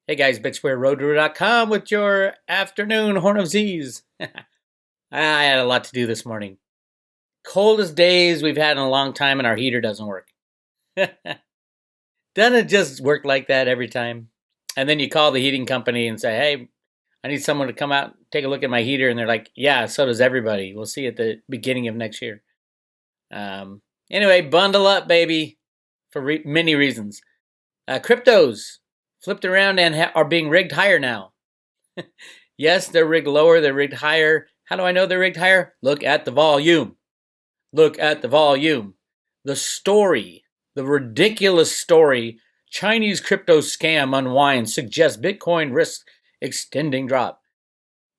Hey guys, Bix Weir, Roota.com with your afternoon Horn of Z's. I had a lot to do this morning. Coldest days we've had in a long time and our heater doesn't work. Doesn't it just work like that every time? And then you call the heating company and say, hey, I need someone to come out and take a look at my heater. And they're like, yeah, so does everybody. We'll see you at the beginning of next year. Anyway, bundle up, baby, for many reasons. Cryptos flipped around and are being rigged higher now. Yes, they're rigged lower, they're rigged higher. How do I know they're rigged higher? Look at the volume. Look at the volume. The story, the ridiculous story, Chinese crypto scam unwinds, suggests Bitcoin risks extending drop.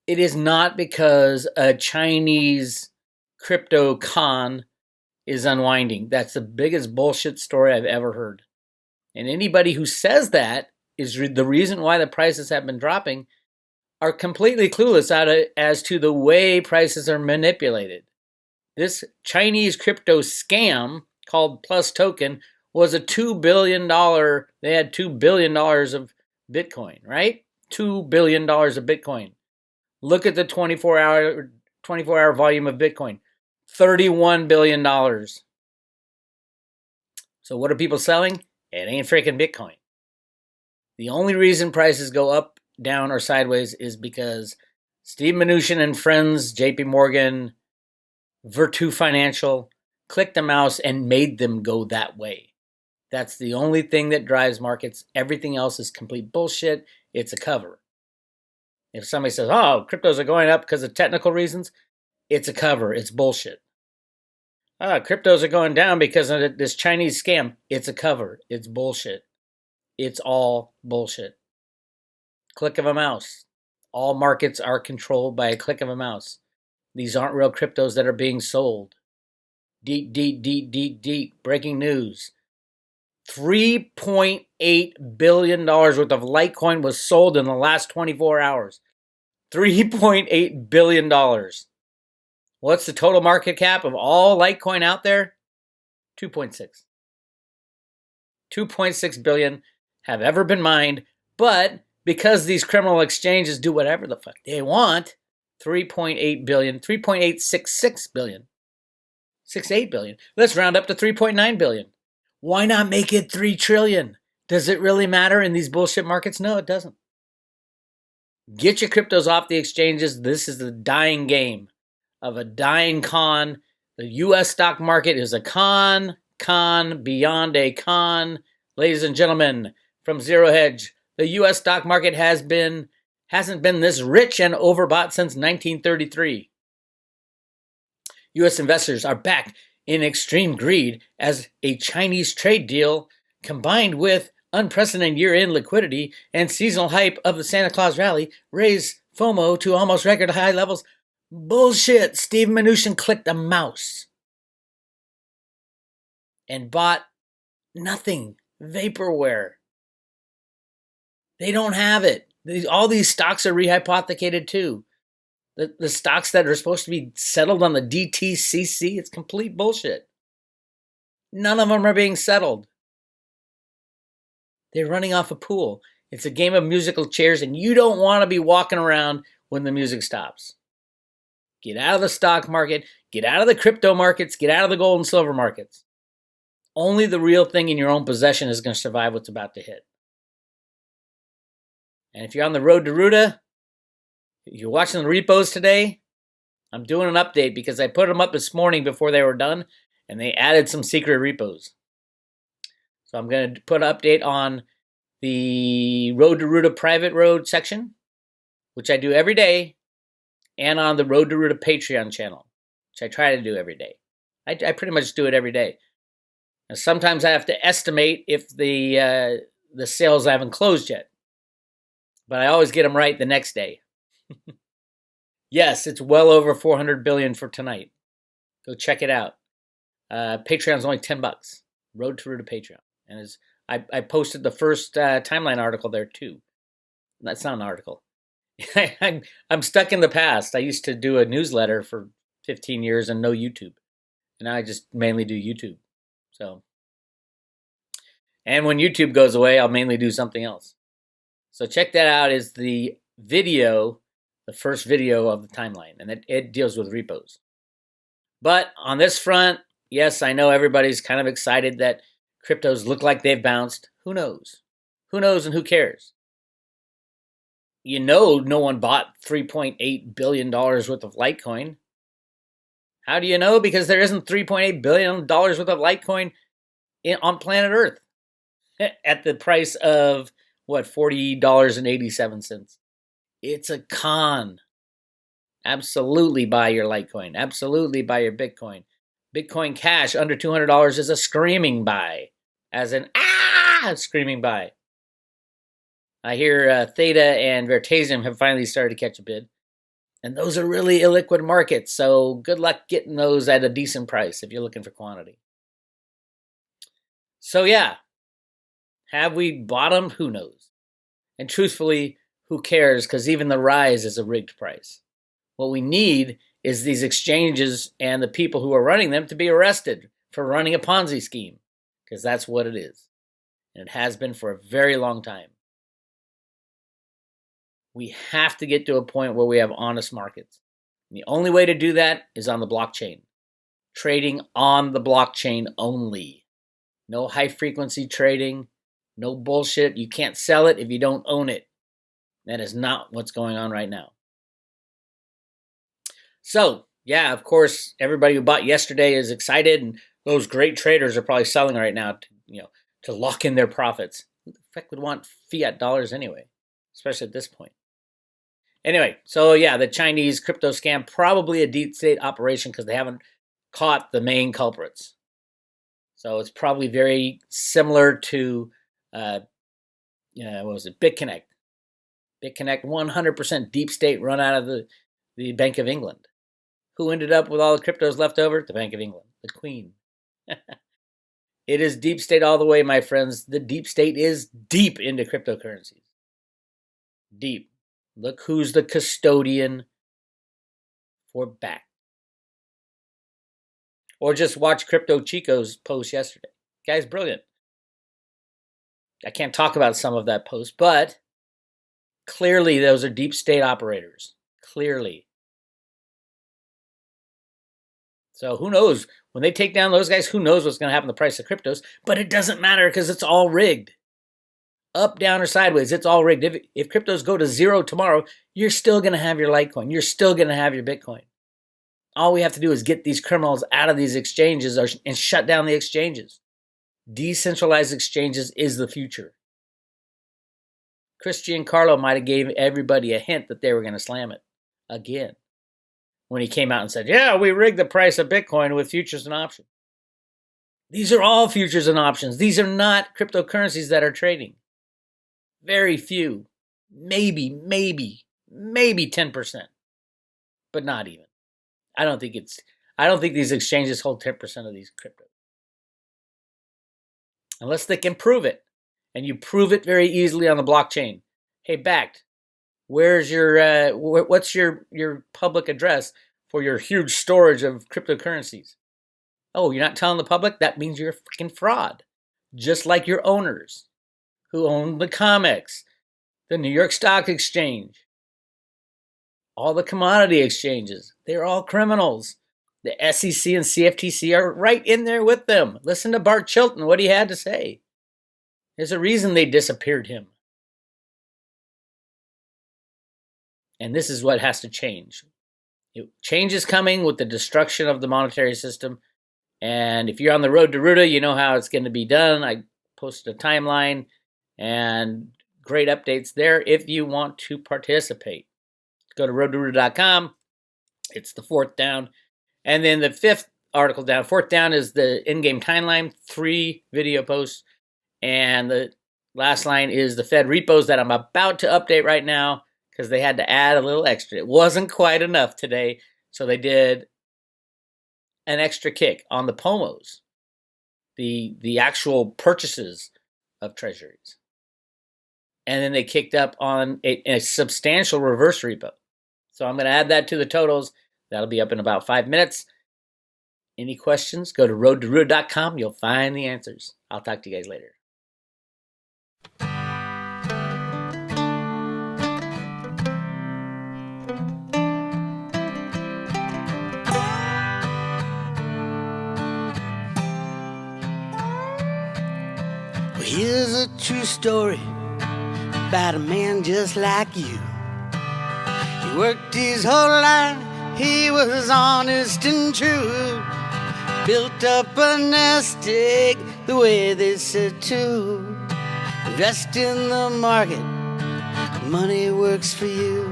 It is not because a Chinese crypto con is unwinding. That's the biggest bullshit story I've ever heard. And anybody who says that is the reason why the prices have been dropping are completely clueless as to the way prices are manipulated. This Chinese crypto scam called Plus Token was a $2 billion, they had $2 billion of Bitcoin, right? $2 billion of Bitcoin. Look at the 24-hour volume of Bitcoin, $31 billion. So what are people selling? It ain't freaking Bitcoin. The only reason prices go up, down, or sideways is because Steve Mnuchin and friends, JP Morgan, Virtu Financial, clicked the mouse and made them go that way. That's the only thing that drives markets. Everything else is complete bullshit. It's a cover. If somebody says, oh, cryptos are going up because of technical reasons, it's a cover. It's bullshit. Cryptos are going down because of this Chinese scam. It's a cover. It's bullshit. It's all bullshit. Click of a mouse. All markets are controlled by a click of a mouse. These aren't real cryptos that are being sold. Deep breaking news. $3.8 billion worth of Litecoin was sold in the last 24 hours. $3.8 billion. What's the total market cap of all Litecoin out there? 2.6. 2.6 billion have ever been mined, but because these criminal exchanges do whatever the fuck they want, 3.8 billion, 3.866 billion, 68 billion. Let's round up to 3.9 billion. Why not make it 3 trillion? Does it really matter in these bullshit markets? No, it doesn't. Get your cryptos off the exchanges. This is the dying game of a dying con. The U.S. stock market is a con beyond a con. Ladies and gentlemen, from Zero Hedge, the U.S. stock market hasn't been this rich and overbought since 1933. U.S. investors are back in extreme greed as a Chinese trade deal combined with unprecedented year-end liquidity and seasonal hype of the Santa Claus rally raised FOMO to almost record high levels. Bullshit. Steve Mnuchin clicked a mouse and bought nothing. Vaporware. They don't have it. All these stocks are rehypothecated too. The stocks that are supposed to be settled on the DTCC, it's complete bullshit. None of them are being settled. They're running off a pool. It's a game of musical chairs, and you don't want to be walking around when the music stops. Get out of the stock market. Get out of the crypto markets. Get out of the gold and silver markets. Only the real thing in your own possession is going to survive what's about to hit. And if you're on the road to Roota, you're watching the repos today, I'm doing an update because I put them up this morning before they were done, and they added some secret repos. So I'm going to put an update on the Road to Roota private road section, which I do every day, and on the Road to Roota Patreon channel, which I try to do every day. I pretty much do it every day. Now, sometimes I have to estimate if the sales haven't closed yet, but I always get them right the next day. Yes, it's well over 400 billion for tonight. Go check it out. Patreon's only $10. Road to Roota Patreon, and I posted the first timeline article there too. That's not an article. I'm stuck in the past. I used to do a newsletter for 15 years and no YouTube, and now I just mainly do YouTube. So, and when YouTube goes away, I'll mainly do something else. So check that out. Is the video, the first video of the timeline, and it deals with repos. But on this front, yes, I know everybody's kind of excited that cryptos look like they've bounced. Who knows? Who knows and who cares? You know, no one bought $3.8 billion worth of Litecoin. How do you know? Because there isn't $3.8 billion worth of Litecoin on planet Earth at the price of, what, $40.87. It's a con. Absolutely buy your Litecoin. Absolutely buy your Bitcoin. Bitcoin Cash under $200 is a screaming buy. As in, screaming buy. I hear Theta and Vertasium have finally started to catch a bid. And those are really illiquid markets, so good luck getting those at a decent price if you're looking for quantity. So yeah, have we bottomed? Who knows? And truthfully, who cares? Because even the rise is a rigged price. What we need is these exchanges and the people who are running them to be arrested for running a Ponzi scheme, because that's what it is. And it has been for a very long time. We have to get to a point where we have honest markets. And the only way to do that is on the blockchain. Trading on the blockchain only. No high frequency trading, no bullshit. You can't sell it if you don't own it. That is not what's going on right now. So, yeah, of course, everybody who bought yesterday is excited, and those great traders are probably selling right now to lock in their profits. Who the fuck would want fiat dollars anyway, especially at this point? Anyway, so yeah, the Chinese crypto scam, probably a deep state operation because they haven't caught the main culprits. So it's probably very similar to, what was it, BitConnect. BitConnect, 100% deep state run out of the Bank of England. Who ended up with all the cryptos left over? The Bank of England, the Queen. It is deep state all the way, my friends. The deep state is deep into cryptocurrencies. Deep. Look who's the custodian for back. Or just watch Crypto Chico's post yesterday. Guy's brilliant. I can't talk about some of that post, but clearly those are deep state operators. Clearly. So who knows? When they take down those guys, who knows what's going to happen to the price of cryptos? But it doesn't matter because it's all rigged. Up, down, or sideways, it's all rigged. If cryptos go to zero tomorrow, you're still going to have your Litecoin. You're still going to have your Bitcoin. All we have to do is get these criminals out of these exchanges and shut down the exchanges. Decentralized exchanges is the future. Chris Giancarlo might have gave everybody a hint that they were going to slam it again when he came out and said, yeah, we rigged the price of Bitcoin with futures and options. These are all futures and options. These are not cryptocurrencies that are trading. Very few. Maybe 10%. But not even. I don't think these exchanges hold 10% of these cryptos. Unless they can prove it. And you prove it very easily on the blockchain. Hey, Backed, where's your what's your public address for your huge storage of cryptocurrencies? Oh, you're not telling the public? That means you're a freaking fraud. Just like your owners who own the COMEX, the New York Stock Exchange, all the commodity exchanges. They're all criminals. The SEC and CFTC are right in there with them. Listen to Bart Chilton, what he had to say. There's a reason they disappeared him. And this is what has to change. Change is coming with the destruction of the monetary system. And if you're on the road to Roota, you know how it's going to be done. I posted a timeline and great updates there if you want to participate. Go to roadtoroota.com. It's the fourth down. And then the fifth article down, fourth down, is the in-game timeline, 3 video posts. And the last line is the Fed repos that I'm about to update right now because they had to add a little extra. It wasn't quite enough today, so they did an extra kick on the POMOs, the actual purchases of treasuries. And then they kicked up on a substantial reverse repo. So I'm going to add that to the totals. That'll be up in about 5 minutes. Any questions? Go to roadtoroota.com. You'll find the answers. I'll talk to you guys later. true story about a man just like you. He worked his whole life, he was honest and true. Built up a nest egg the way they said to. Invest in the market, money works for you.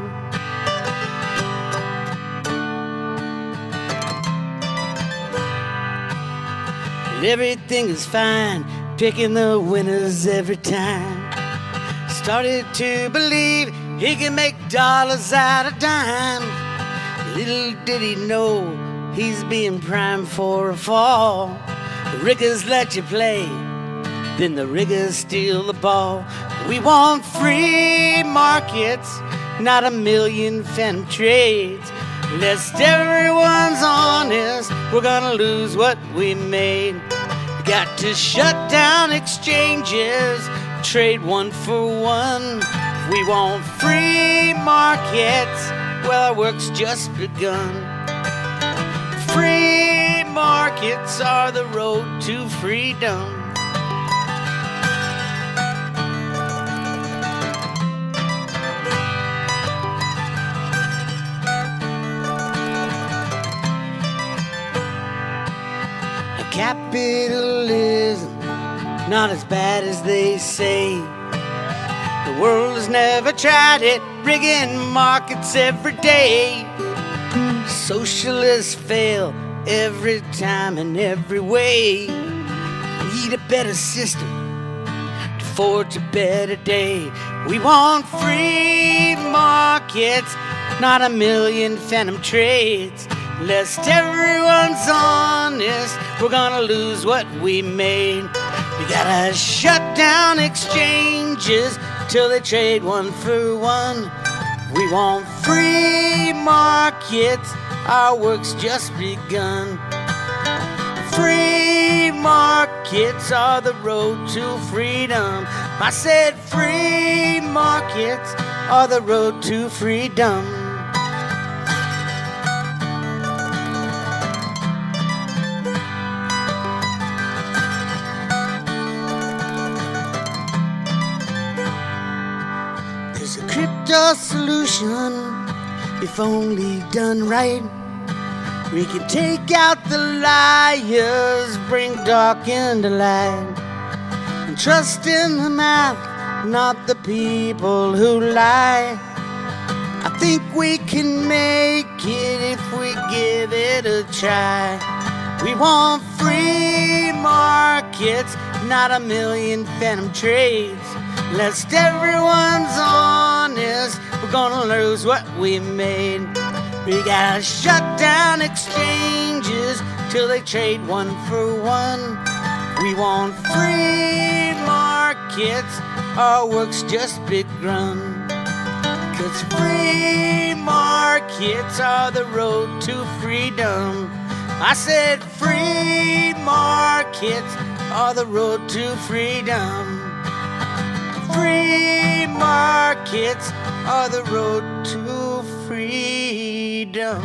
And everything is fine, picking the winners every time. Started to believe he can make dollars out of dime. Little did he know he's being primed for a fall. The riggers let you play, then the riggers steal the ball. We want free markets, not a million phantom trades. Lest everyone's honest, we're gonna lose what we made. We got to shut down exchanges, trade one for one. We want free markets, well, our work's just begun. Free markets are the road to freedom. Capitalism, not as bad as they say. The world has never tried it, rigging markets every day. Socialists fail every time in every way. We need a better system to forge a better day. We want free markets, not a million phantom trades. Lest everyone's honest, we're gonna lose what we made. We gotta shut down exchanges till they trade one for one. We want free markets, our work's just begun. Free markets are the road to freedom. I said free markets are the road to freedom. There's a crypto solution, if only done right. We can take out the liars, bring dark into light, and trust in the math, not the people who lie. I think we can make it if we give it a try. We want free markets, not a million phantom trades. Lest everyone's honest, we're gonna lose what we made. We gotta shut down exchanges till they trade one for one. We want free markets, our work's just begun. 'Cause free markets are the road to freedom. I said free markets are the road to freedom. Free markets are the road to freedom.